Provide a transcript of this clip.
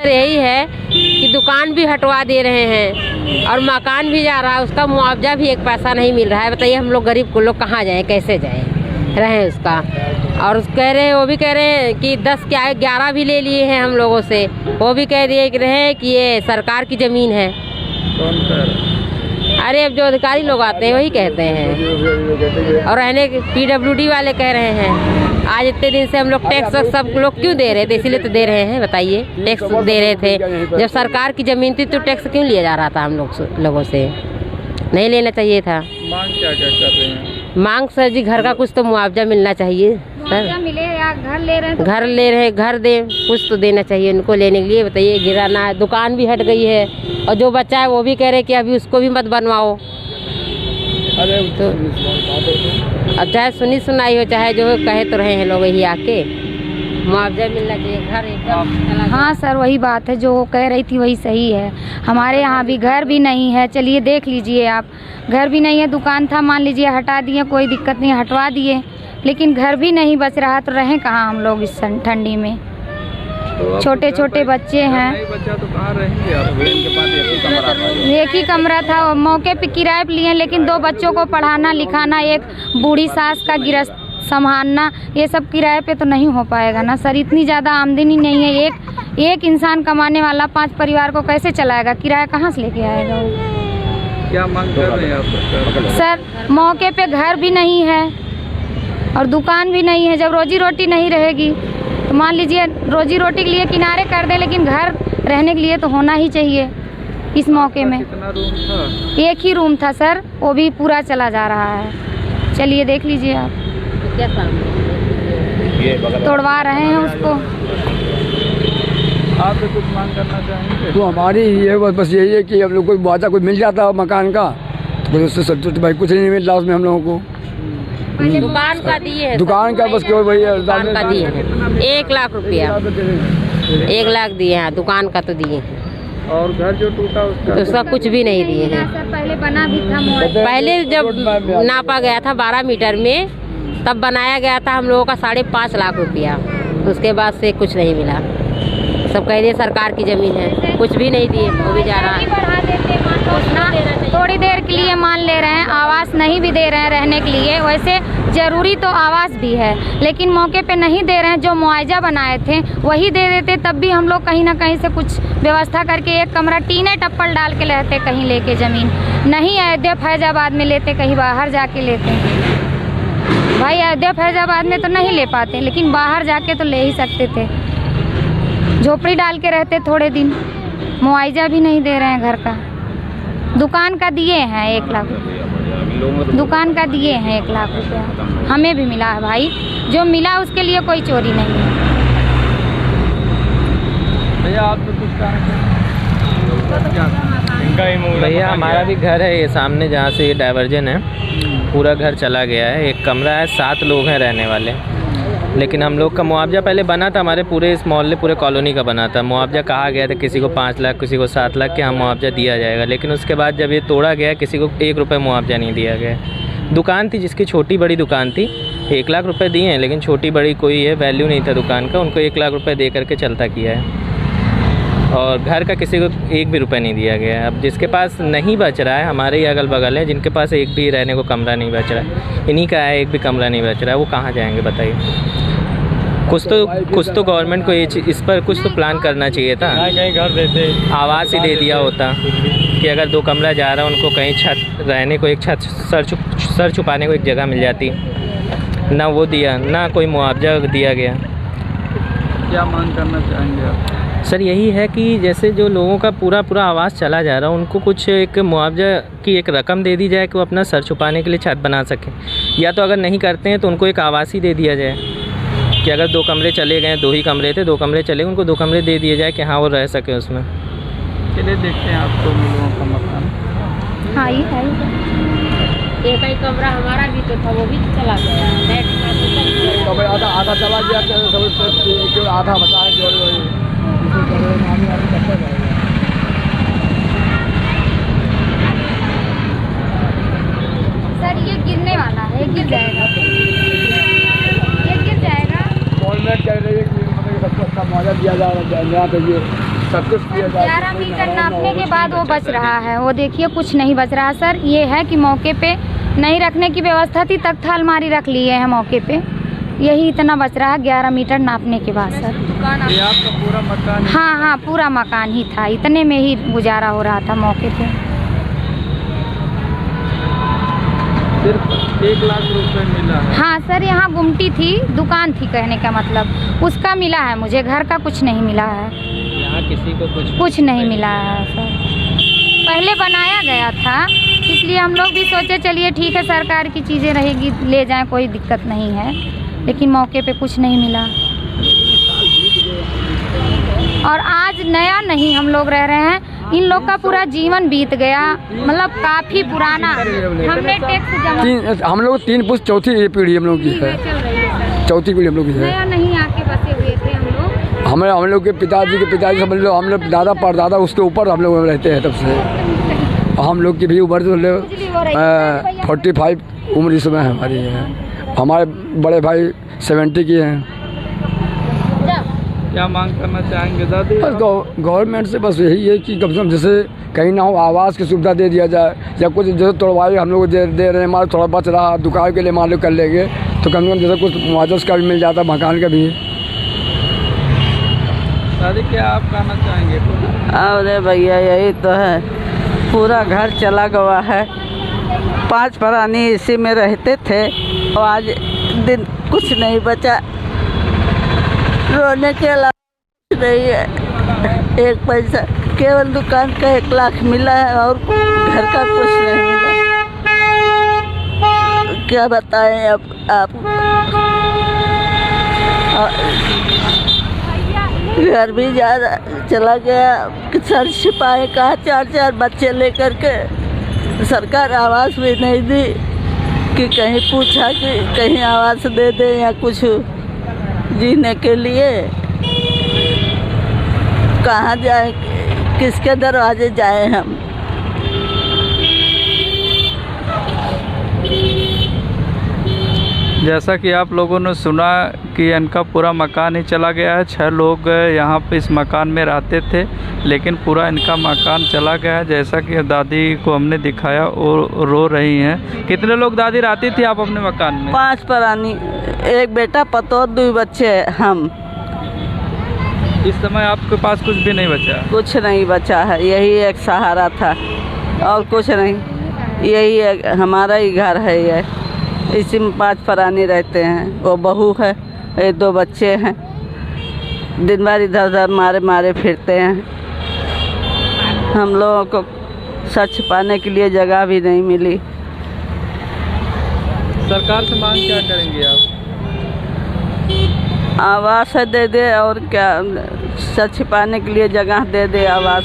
यही है कि दुकान भी हटवा दे रहे हैं और मकान भी जा रहा है, उसका मुआवजा भी एक पैसा नहीं मिल रहा है। बताइए हम लोग गरीब को लोग कहाँ जाएं, कैसे जाएं, रहें उसका। और कह रहे हैं, वो भी कह रहे हैं कि 10 क्या 11 भी ले लिए हैं हम लोगों से, वो भी कह रहे हैं कि ये सरकार की ज़मीन है। कौन कह रहा है? अरे अब जो अधिकारी लोग आते हैं वही कहते हैं, और रहने PWD वाले कह रहे हैं। आज इतने दिन से हम लोग टैक्स सब लोग क्यों दे रहे थे, इसीलिए तो दे रहे हैं। बताइए, टैक्स दे रहे थे, जब सरकार की ज़मीन थी तो टैक्स क्यों लिया जा रहा था हम लोगों से? नहीं लेना चाहिए था। मांग क्या क्या कर रहे हैं? मांग सर जी घर का कुछ तो मुआवजा मिलना चाहिए सर। मिले या घर ले रहे हैं तो घर ले रहे, घर दे, कुछ तो देना चाहिए उनको लेने के लिए। बताइए, गिराना, दुकान भी हट गई है, और जो बच्चा है वो भी कह रहे कि अभी उसको भी मत बनवाओ। अरे तो अब चाहे सुनी सुनाई हो, चाहे जो कहे तो रहे हैं लोग यही आके, मुआवजा मिलना चाहिए। घर एकदम। हाँ सर, वही बात है जो कह रही थी वही सही है। हमारे यहाँ भी घर भी नहीं है, चलिए देख लीजिए आप, घर भी नहीं है। दुकान था, मान लीजिए हटा दिए, कोई दिक्कत नहीं, हटवा दिए, लेकिन घर भी नहीं बच रहा, तो रहें कहाँ हम लोग इस ठंडी में? तो छोटे छोटे बच्चे हैं। बच्चा तो कहाँ रहेंगे आप? इनके पास एक ही कमरा था, मौके पे किराए पे लिए, लेकिन 2 बच्चों को पढ़ाना लिखाना, एक बूढ़ी सास का गिरस्त संभालना, ये सब किराए पे तो नहीं हो पाएगा ना सर। इतनी ज़्यादा आमदनी नहीं है, एक इंसान कमाने वाला 5 परिवार को कैसे चलाएगा? किराया कहाँ से लेके आएगा वो? क्या मांग कर रहे हैं आप? सर मौके पे घर भी नहीं है और दुकान भी नहीं है। जब रोजी रोटी नहीं रहेगी तो मान लीजिए रोजी रोटी के लिए किनारे कर दें, लेकिन घर रहने के लिए तो होना ही चाहिए इस मौके में। कितना रूम था? एक ही रूम था सर, वो भी पूरा चला जा रहा है। चलिए देख लीजिए आप, तोड़वा रहे हैं उसको। आप तो कुछ मांग करना चाहेंगे? तो हमारी ये बस यही है कि हम लोग को मुआवजा कोई मिल जाता मकान का, तो उससे सब तो भाई कुछ नहीं मिल रहा उसमें हम लोगों को। दुकान का दिए हैं, दुकान का बस क्यों भाई दुकान का दिए हैं 1 लाख रुपया, 1 लाख दिए हैं, दुकान का तो दिए हैं। और घर जो टूटा उसका कुछ भी नहीं दिए हैं। सर पहले बना भी था, पहले जब नापा गया था 12 मीटर में, तब बनाया गया था हम लोगों का 5.5 लाख रुपया। उसके बाद से कुछ नहीं मिला। सब कह रहे सरकार की ज़मीन है, कुछ भी नहीं दिए, वो भी जा रहा है। थोड़ी देर के लिए मान ले रहे हैं, आवास नहीं भी दे रहे हैं रहने के लिए। वैसे ज़रूरी तो आवास भी है, लेकिन मौके पे नहीं दे रहे हैं। जो मुआवजा बनाए थे वही दे देते, तब भी हम लोग कहीं ना कहीं से कुछ व्यवस्था करके एक कमरा टीने टप्पल डाल के रहते, कहीं लेके ज़मीन नहीं अयोध्या फैजाबाद में लेते, कहीं बाहर जाके लेते। भाई अयोध्या फैजाबाद में तो नहीं ले पाते, लेकिन बाहर जाके तो ले ही सकते थे। झोपड़ी डाल के रहते थोड़े दिन, मुआवजा भी नहीं दे रहे हैं घर का। दुकान का दिए हैं 1 लाख रुपया, दुकान का दिए हैं 1 लाख रुपया, हमें भी मिला है भाई। जो मिला उसके लिए कोई चोरी नहीं है। भैया आप तो कुछ भैया हमारा भी घर है ये सामने, जहाँ से ये डाइवर्जन है, पूरा घर चला गया है। एक कमरा है, 7 लोग हैं रहने वाले, लेकिन हम लोग का मुआवजा पहले बना था, हमारे पूरे इस मोहल्ले पूरे कॉलोनी का बना था। मुआवजा कहा गया था किसी को 5 लाख, किसी को 7 लाख के हम मुआवजा दिया जाएगा, लेकिन उसके बाद जब ये तोड़ा गया, किसी को 1 रुपये मुआवजा नहीं दिया गया। दुकान थी जिसकी छोटी बड़ी दुकान थी, 1 लाख रुपये दिए हैं, लेकिन छोटी बड़ी कोई है वैल्यू नहीं था दुकान का, उनको 1 लाख रुपये दे करके चलता किया है। और घर का किसी को 1 भी रुपये नहीं दिया गया है। अब जिसके पास नहीं बच रहा है, हमारे ही अगल बगल है जिनके पास एक भी रहने को कमरा नहीं बच रहा है, इन्हीं का है एक भी कमरा नहीं बच रहा है, वो कहाँ जाएंगे बताइए? कुछ तो गवर्नमेंट को ये इस पर कुछ तो प्लान करना चाहिए था। कहीं घर देते, आवास ही दे दिया होता कि अगर 2 कमरा जा रहा है उनको कहीं छत रहने को, एक छत सर छुपाने को एक जगह मिल जाती। ना वो दिया, ना कोई मुआवजा दिया गया। क्या मांग करना चाहेंगे आप? सर यही है कि जैसे जो लोगों का पूरा आवास चला जा रहा है, उनको कुछ एक मुआवजा की एक रकम दे दी जाए कि वो अपना सर छुपाने के लिए छत बना सकें, या तो अगर नहीं करते हैं तो उनको एक आवास ही दे दिया जाए कि अगर 2 कमरे चले गए, 2 ही कमरे थे, 2 कमरे चले, उनको 2 कमरे दे दिए जाए कि हाँ वो रह सके उसमें। चलिए देखते हैं आप 2 लोगों का मकान। हाँ ये है, एक ही कमरा हमारा भी तो था, वो भी चला गया। आधा चला गया, आधा बचा है। सर ये गिरने वाला है, गिर जाएगा, ये गिर जाएगा। गवर्नमेंट कह रही है कि मतलब सबको अच्छा मुआवजा दिया जा रहा है। सब कुछ किया जाए। 11 मीटर नापने के बाद वो बच रहा है, वो देखिए कुछ नहीं बच रहा सर। ये है कि मौके पे नहीं रखने की व्यवस्था थी, तख्ता अलमारी रख लिए हैं मौके पे, यही इतना बच रहा है 11 मीटर नापने के बाद सर। ये आपका पूरा मकान है? हाँ हाँ, पूरा मकान ही था, इतने में ही गुजारा हो रहा था मौके पे। सिर्फ 1 लाख रुपए मिला है? हाँ सर, यहाँ गुमटी थी, दुकान थी कहने का मतलब, उसका मिला है मुझे, घर का कुछ नहीं मिला है। यहाँ किसी को कुछ नहीं मिला है सर। पहले बनाया गया था, इसलिए हम लोग भी सोचे चलिए ठीक है सरकार की चीज़ें रहेगी ले जाएं, कोई दिक्कत नहीं है, लेकिन मौके पे कुछ नहीं मिला। और आज नया नहीं हम लोग रह रहे हैं, इन लोग का पूरा जीवन बीत गया, मतलब काफ़ी पुराना। हमने टैक्स जमा, हम लोग 3 पुस्त चौथी पीढ़ी हम लोग की है, चल रही है, चौथी पीढ़ी हम लोग की है। नया नहीं आके बसे हुए थे हम लोग। हम लोग के पिताजी समझ लो, हम लोग दादा परदादा उसके ऊपर हम लोग रहते हैं तब से। हम लोग की भी उम्र तो 45 उम्र इस समय हमारी है, हमारे बड़े भाई 70 की हैं। क्या मांग करना चाहेंगे दादी? बस गवर्नमेंट से बस यही है कि कम से कम जैसे कहीं ना हो आवास की सुविधा दे दिया जाए, या कुछ जैसे तोड़वाई हम लोग दे रहे हैं, हमारा थोड़ा बच रहा दुकान के लिए मान लो कर लेंगे तो कम से कम जैसे कुछ मुआवजा का भी मिल जाता, मकान का भी। दादी क्या आप कहना चाहेंगे? अरे भैया यही तो है, पूरा घर चला गया है। 5 प्राणी इसी में रहते थे और आज दिन कुछ नहीं बचा, रोने के अलावा कुछ नहीं है। 1 पैसा केवल दुकान का 1 लाख मिला है और घर का कुछ नहीं मिला। क्या बताएं अब आप। घर भी चला गया, किसान छिपाए कहा 4 बच्चे लेकर के। सरकार आवास भी नहीं दी कि कहीं पूछा कि कहीं आवास दे दे या कुछ जीने के लिए। कहाँ जाए, किसके दरवाजे जाए हम। जैसा कि आप लोगों ने सुना कि इनका पूरा मकान ही चला गया है। 6 लोग यहाँ पे इस मकान में रहते थे, लेकिन पूरा इनका मकान चला गया है। जैसा कि दादी को हमने दिखाया और रो रही हैं। कितने लोग दादी रहती थी आप अपने मकान में? 5 प्राणी, 1 बेटा पतोह, 2 बच्चे हम। इस समय आपके पास कुछ भी नहीं बचा? कुछ नहीं बचा है, यही एक सहारा था और कुछ नहीं। यही हमारा ही घर है, ये इसी में 5 प्राणी रहते हैं। वो बहू है, ये 2 बच्चे हैं। दिन भर इधर उधर मारे फिरते हैं। हम लोगों को सच पाने के लिए जगह भी नहीं मिली। सरकार से मांग क्या करेंगे आप? आवास दे दे और क्या, सच पाने के लिए जगह दे दे, आवास।